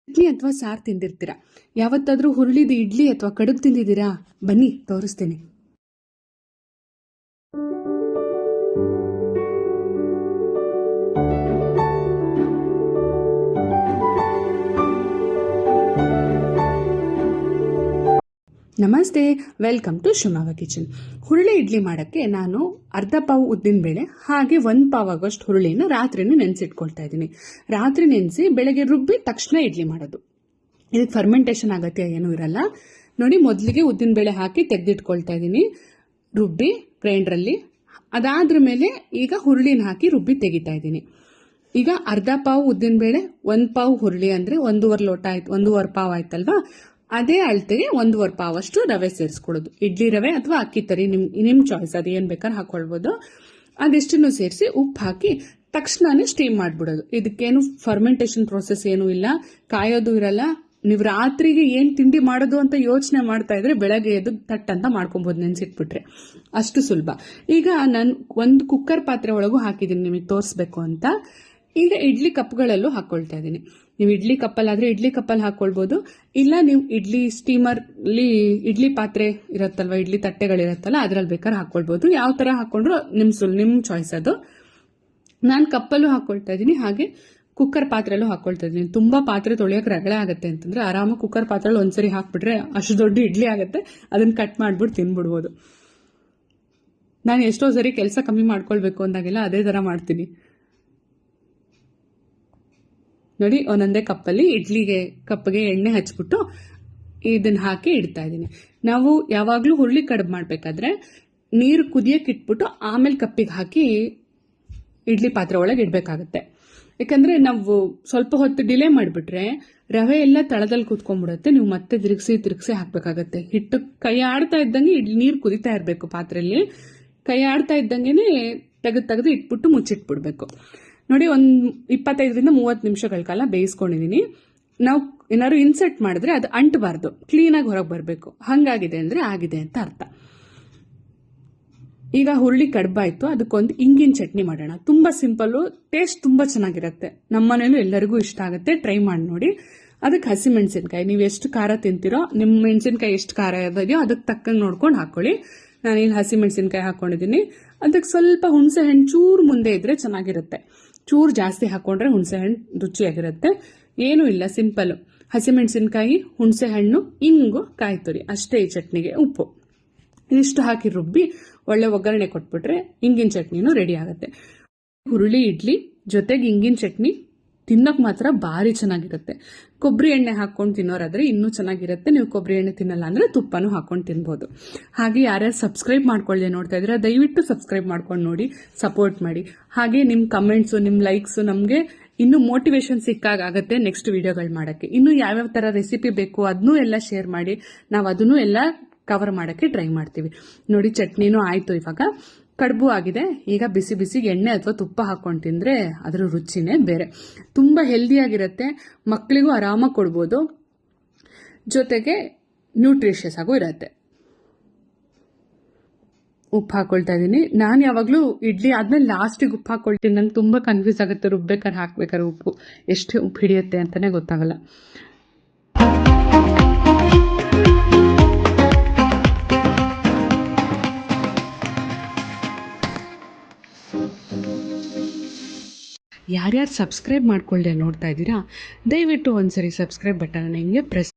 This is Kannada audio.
ಇಡ್ಲಿ ಅಥವಾ ಸಾರು ತಿಂದಿರ್ತೀರಾ? ಯಾವತ್ತಾದರೂ ಹುರುಳಿದ ಇಡ್ಲಿ ಅಥವಾ ಕಡುಬು ತಿಂದಿದ್ದೀರಾ? ಬನ್ನಿ ತೋರಿಸ್ತೀನಿ. ನಮಸ್ತೆ, ವೆಲ್ಕಮ್ ಟು ಶಿವಮೊಗ್ಗ ಕಿಚನ್. ಹುರುಳಿ ಇಡ್ಲಿ ಮಾಡೋಕ್ಕೆ ನಾನು ಅರ್ಧ ಪಾವು ಉದ್ದಿನ ಬೇಳೆ ಹಾಗೆ 1 ಪಾವ್ ಆಗೋಷ್ಟು ಹುರುಳಿನ ರಾತ್ರಿನೇ ನೆನೆಸಿಟ್ಕೊಳ್ತಾ ಇದ್ದೀನಿ. ರಾತ್ರಿ ನೆನೆಸಿ ಬೆಳಗ್ಗೆ ರುಬ್ಬಿ ತಕ್ಷಣ ಇಡ್ಲಿ ಮಾಡೋದು. ಇದಕ್ಕೆ ಫರ್ಮೆಂಟೇಷನ್ ಅಗತ್ಯ ಏನೂ ಇರಲ್ಲ. ನೋಡಿ, ಮೊದಲಿಗೆ ಉದ್ದಿನ ಬೇಳೆ ಹಾಕಿ ತೆಗೆದಿಟ್ಕೊಳ್ತಾ ಇದ್ದೀನಿ ರುಬ್ಬಿ ಗ್ರೈಂಡ್ರಲ್ಲಿ. ಅದಾದ್ರ ಮೇಲೆ ಈಗ ಹುರುಳಿನ ಹಾಕಿ ರುಬ್ಬಿ ತೆಗಿತಾ ಇದ್ದೀನಿ. ಈಗ ಅರ್ಧ ಪಾವು ಉದ್ದಿನ ಬೇಳೆ 1 ಪಾವು ಹುರುಳಿ ಅಂದರೆ 1.5 ಲೋಟ ಆಯ್ತು, 1.5 ಪಾವ್ ಆಯ್ತಲ್ವಾ? ಅದೇ ಅಳತೆಗೆ 1.5 ಪಾವಷ್ಟು ರವೆ ಸೇರಿಸ್ಕೊಳ್ಳೋದು. ಇಡ್ಲಿ ರವೆ ಅಥವಾ ಅಕ್ಕಿ ತರಿ ನಿಮ್ ಚಾಯ್ಸ್, ಅದು ಏನ್ ಬೇಕಾದ್ರೆ ಹಾಕೊಳ್ಬೋದು. ಅದೆಷ್ಟನ್ನು ಸೇರಿಸಿ ಉಪ್ಪು ಹಾಕಿ ತಕ್ಷಣನೇ ಸ್ಟೀಮ್ ಮಾಡ್ಬಿಡೋದು. ಇದಕ್ಕೇನು ಫರ್ಮೆಂಟೇಷನ್ ಪ್ರೋಸೆಸ್ ಏನೂ ಇಲ್ಲ, ಕಾಯೋದು ಇರಲ್ಲ. ನೀವು ರಾತ್ರಿಗೆ ಏನ್ ತಿಂಡಿ ಮಾಡೋದು ಅಂತ ಯೋಚನೆ ಮಾಡ್ತಾ ಇದ್ರೆ ಬೆಳಗ್ಗೆ ಎದ್ದು ತಟ್ ಅಂತ ಮಾಡ್ಕೊಬಹುದು ನೆನ್ಸಿಟ್ಬಿಟ್ರೆ. ಅಷ್ಟು ಸುಲಭ. ಈಗ ನಾನು ಒಂದು ಕುಕ್ಕರ್ ಪಾತ್ರೆ ಒಳಗೂ ಹಾಕಿದ್ದೀನಿ ನಿಮಗೆ ತೋರಿಸ್ಬೇಕು ಅಂತ. ಈಗ ಇಡ್ಲಿ ಕಪ್ಗಳಲ್ಲೂ ಹಾಕೊಳ್ತಾ ಇದ್ದೀನಿ. ನೀವು ಇಡ್ಲಿ ಕಪ್ಪಲ್ಲಾದ್ರೆ ಇಡ್ಲಿ ಕಪ್ಪಲ್ಲಿ ಹಾಕೊಳ್ಬೋದು, ಇಲ್ಲ ನೀವು ಇಡ್ಲಿ ಸ್ಟೀಮರ್ಲಿ ಇಡ್ಲಿ ಪಾತ್ರೆ ಇರತ್ತಲ್ವ, ಇಡ್ಲಿ ತಟ್ಟೆಗಳಿರತ್ತಲ್ಲ ಅದ್ರಲ್ಲಿ ಬೇಕಾದ್ರೆ ಹಾಕೊಳ್ಬೋದು. ಯಾವ ತರ ಹಾಕೊಂಡ್ರು ನಿಮ್ ಚಾಯ್ಸ್ ಅದು. ನಾನು ಕಪ್ಪಲ್ಲೂ ಹಾಕೊಳ್ತಾ ಇದ್ದೀನಿ, ಹಾಗೆ ಕುಕ್ಕರ್ ಪಾತ್ರೆಲ್ಲೂ ಹಾಕೊಳ್ತಾ ಇದ್ದೀನಿ. ತುಂಬಾ ಪಾತ್ರೆ ತೊಳೆಯೋಕೆ ರಗಳೆ ಆಗುತ್ತೆ ಅಂತಂದ್ರೆ ಆರಾಮಾಗಿ ಕುಕ್ಕರ್ ಪಾತ್ರೆಯಲ್ಲಿ ಒಂದ್ಸರಿ ಹಾಕ್ಬಿಟ್ರೆ ಅಷ್ಟು ದೊಡ್ಡ ಇಡ್ಲಿ ಆಗುತ್ತೆ, ಅದನ್ನ ಕಟ್ ಮಾಡ್ಬಿಟ್ಟು ತಿನ್ಬಿಡ್ಬೋದು. ನಾನು ಎಷ್ಟೋ ಸರಿ ಕೆಲಸ ಕಮ್ಮಿ ಮಾಡ್ಕೊಳ್ಬೇಕು ಅಂದಾಗೆಲ್ಲ ಅದೇ ತರ ಮಾಡ್ತೀನಿ. ನೋಡಿ, ಒಂದೊಂದೇ ಕಪ್ಪಲ್ಲಿ ಕಪ್ಪಿಗೆ ಎಣ್ಣೆ ಹಚ್ಬಿಟ್ಟು ಇದನ್ನ ಹಾಕಿ ಇಡ್ತಾ ಇದ್ದೀನಿ. ನಾವು ಯಾವಾಗಲೂ ಹುರುಳಿ ಕಡುಬು ಮಾಡಬೇಕಾದ್ರೆ ನೀರು ಕುದಿಯಕ್ಕೆ ಇಟ್ಬಿಟ್ಟು ಆಮೇಲೆ ಕಪ್ಪಿಗೆ ಹಾಕಿ ಇಡ್ಲಿ ಪಾತ್ರೆ ಒಳಗೆ ಇಡಬೇಕಾಗತ್ತೆ. ಯಾಕಂದ್ರೆ ನಾವು ಸ್ವಲ್ಪ ಹೊತ್ತು ಡಿಲೇ ಮಾಡಿಬಿಟ್ರೆ ರವೆ ಎಲ್ಲ ತಳದಲ್ಲಿ ಕೂತ್ಕೊಂಡ್ಬಿಡುತ್ತೆ. ನೀವು ಮತ್ತೆ ತಿರುಗಿಸಿ ಹಾಕ್ಬೇಕಾಗತ್ತೆ. ಹಿಟ್ಟು ಕೈ ಆಡ್ತಾ ಇದ್ದಂಗೆ ನೀರು ಕುದಿತಾ ಇರಬೇಕು ಪಾತ್ರೆಯಲ್ಲಿ. ಕೈ ಆಡ್ತಾ ಇದ್ದಂಗೆನೆ ತೆಗೆದು ಇಟ್ಬಿಟ್ಟು ಮುಚ್ಚಿಟ್ಬಿಡ್ಬೇಕು. ನೋಡಿ, ಒಂದು 25ರಿಂದ 30 ನಿಮಿಷಗಳ ಕಾಲ ಬೇಯಿಸ್ಕೊಂಡಿದ್ದೀನಿ. ನಾವು ಏನಾದ್ರು ಇನ್ಸರ್ಟ್ ಮಾಡಿದ್ರೆ ಅದು ಅಂಟಬಾರ್ದು, ಕ್ಲೀನಾಗಿ ಹೊರಗೆ ಬರಬೇಕು. ಹಂಗಾಗಿದೆ ಅಂದ್ರೆ ಆಗಿದೆ ಅಂತ ಅರ್ಥ. ಈಗ ಹುರುಳಿ ಕಡುಬಾಯ್ತು, ಅದಕ್ಕೊಂದು ಇಂಗಿನ ಚಟ್ನಿ ಮಾಡೋಣ. ತುಂಬಾ ಸಿಂಪಲ್ಲು, ಟೇಸ್ಟ್ ತುಂಬಾ ಚೆನ್ನಾಗಿರುತ್ತೆ. ನಮ್ಮನೇಲೂ ಎಲ್ಲರಿಗೂ ಇಷ್ಟ ಆಗುತ್ತೆ, ಟ್ರೈ ಮಾಡಿ ನೋಡಿ. ಅದಕ್ಕೆ ಹಸಿಮೆಣಸಿನ್ಕಾಯಿ, ನೀವು ಎಷ್ಟು ಖಾರ ತಿಂತೀರೋ, ನಿಮ್ಮ ಮೆಣಸಿನ್ಕಾಯಿ ಎಷ್ಟು ಖಾರ ಇದೆಯೋ ಅದಕ್ಕೆ ತಕ್ಕಂಗೆ ನೋಡ್ಕೊಂಡು ಹಾಕೊಳ್ಳಿ. ನಾನಿಲ್ಲಿ ಹಸಿಮೆಣಸಿನ್ಕಾಯಿ ಹಾಕೊಂಡಿದ್ದೀನಿ. ಅದಕ್ಕೆ ಸ್ವಲ್ಪ ಹುಣಸೆ ಹಣ್ಣು ಚೂರು ಮುಂದೆ ಇದ್ರೆ ಚೆನ್ನಾಗಿರುತ್ತೆ. ಚೂರು ಜಾಸ್ತಿ ಹಾಕೊಂಡ್ರೆ ಹುಣಸೆ ಹಣ್ಣು ರುಚಿಯಾಗಿರುತ್ತೆ. ಏನೂ ಇಲ್ಲ, ಸಿಂಪಲ್. ಹಸಿಮೆಣಸಿನ್ಕಾಯಿ, ಹುಣಸೆ ಹಣ್ಣು, ಇಂಗು, ಕಾಯಿ ತುರಿ, ಅಷ್ಟೇ. ಈ ಚಟ್ನಿಗೆ ಉಪ್ಪು ಇದಿಷ್ಟು ಹಾಕಿ ರುಬ್ಬಿ ಒಳ್ಳೆ ಒಗ್ಗರಣೆ ಕೊಟ್ಬಿಟ್ರೆ ಇಂಗಿನ ಚಟ್ನಿನೂ ರೆಡಿ ಆಗುತ್ತೆ. ಹುರುಳಿ ಇಡ್ಲಿ ಜೊತೆಗೆ ಇಂಗಿನ ಚಟ್ನಿ ತಿನ್ನೋಕೆ ಮಾತ್ರ ಭಾರಿ ಚೆನ್ನಾಗಿರುತ್ತೆ. ಕೊಬ್ಬರಿ ಎಣ್ಣೆ ಹಾಕೊಂಡು ತಿನ್ನೋರಾದ್ರೆ ಇನ್ನೂ ಚೆನ್ನಾಗಿರುತ್ತೆ. ನೀವು ಕೊಬ್ಬರಿ ಎಣ್ಣೆ ತಿನ್ನಲ್ಲ ಅಂದ್ರೆ ತುಪ್ಪನೂ ಹಾಕೊಂಡು ತಿನ್ಬೋದು. ಹಾಗೆ ಯಾರ್ಯಾರು ಸಬ್ಸ್ಕ್ರೈಬ್ ಮಾಡ್ಕೊಳ್ಳದೆ ನೋಡ್ತಾ ಇದ್ರೆ ದಯವಿಟ್ಟು ಸಬ್ಸ್ಕ್ರೈಬ್ ಮಾಡ್ಕೊಂಡು ನೋಡಿ, ಸಪೋರ್ಟ್ ಮಾಡಿ. ಹಾಗೆ ನಿಮ್ಮ ಕಮೆಂಟ್ಸು, ನಿಮ್ಮ ಲೈಕ್ಸು ನಮಗೆ ಇನ್ನೂ ಮೋಟಿವೇಶನ್ ಸಿಕ್ಕಾಗತ್ತೆ ನೆಕ್ಸ್ಟ್ ವಿಡಿಯೋಗಳು ಮಾಡೋಕ್ಕೆ. ಇನ್ನೂ ಯಾವ್ಯಾವ ತರ ರೆಸಿಪಿ ಬೇಕು ಅದನ್ನೂ ಎಲ್ಲ ಶೇರ್ ಮಾಡಿ, ನಾವು ಅದನ್ನೂ ಎಲ್ಲ ಕವರ್ ಮಾಡೋಕ್ಕೆ ಟ್ರೈ ಮಾಡ್ತೀವಿ. ನೋಡಿ, ಚಟ್ನಿನೂ ಆಯ್ತು. ಇವಾಗ ಕಡುಬು ಆಗಿದೆ. ಈಗ ಬಿಸಿ ಬಿಸಿಗೆ ಎಣ್ಣೆ ಅಥವಾ ತುಪ್ಪ ಹಾಕೊಂಡು ತಿಂದ್ರೆ ಅದರ ರುಚಿನೇ ಬೇರೆ. ತುಂಬಾ ಹೆಲ್ದಿಯಾಗಿರುತ್ತೆ, ಮಕ್ಕಳಿಗೂ ಆರಾಮಾಗಿ ಕೊಡ್ಬೋದು, ಜೊತೆಗೆ ನ್ಯೂಟ್ರಿಷಿಯಸ್ ಆಗೂ ಇರುತ್ತೆ. ಉಪ್ಪು ಹಾಕೊಳ್ತಾ ಇದ್ದೀನಿ. ನಾನು ಯಾವಾಗಲೂ ಇಡ್ಲಿ ಆದ್ಮೇಲೆ ಲಾಸ್ಟಿಗೆ ಉಪ್ಪು ಹಾಕೊಳ್ತೀನಿ. ನಂಗೆ ತುಂಬಾ ಕನ್ಫ್ಯೂಸ್ ಆಗುತ್ತೆ, ರುಬ್ಬೇಕಾದ್ರೆ ಹಾಕ್ಬೇಕಾದ್ರೆ ಉಪ್ಪು ಎಷ್ಟು ಉಪ್ಪು ಹಿಡಿಯುತ್ತೆ ಅಂತಾನೆ ಗೊತ್ತಾಗಲ್ಲ. ಯಾರ್ಯಾರು ಸಬ್ಸ್ಕ್ರೈಬ್ ಮಾಡ್ಕೊಳ್ಳದೆ ನೋಡ್ತಾ ಇದ್ದೀರಾ, ದಯವಿಟ್ಟು ಒಂದ್ಸರಿ ಸಬ್ಸ್ಕ್ರೈಬ್ ಬಟನ್ ಹಿಂಗೆ ಪ್ರೆಸ್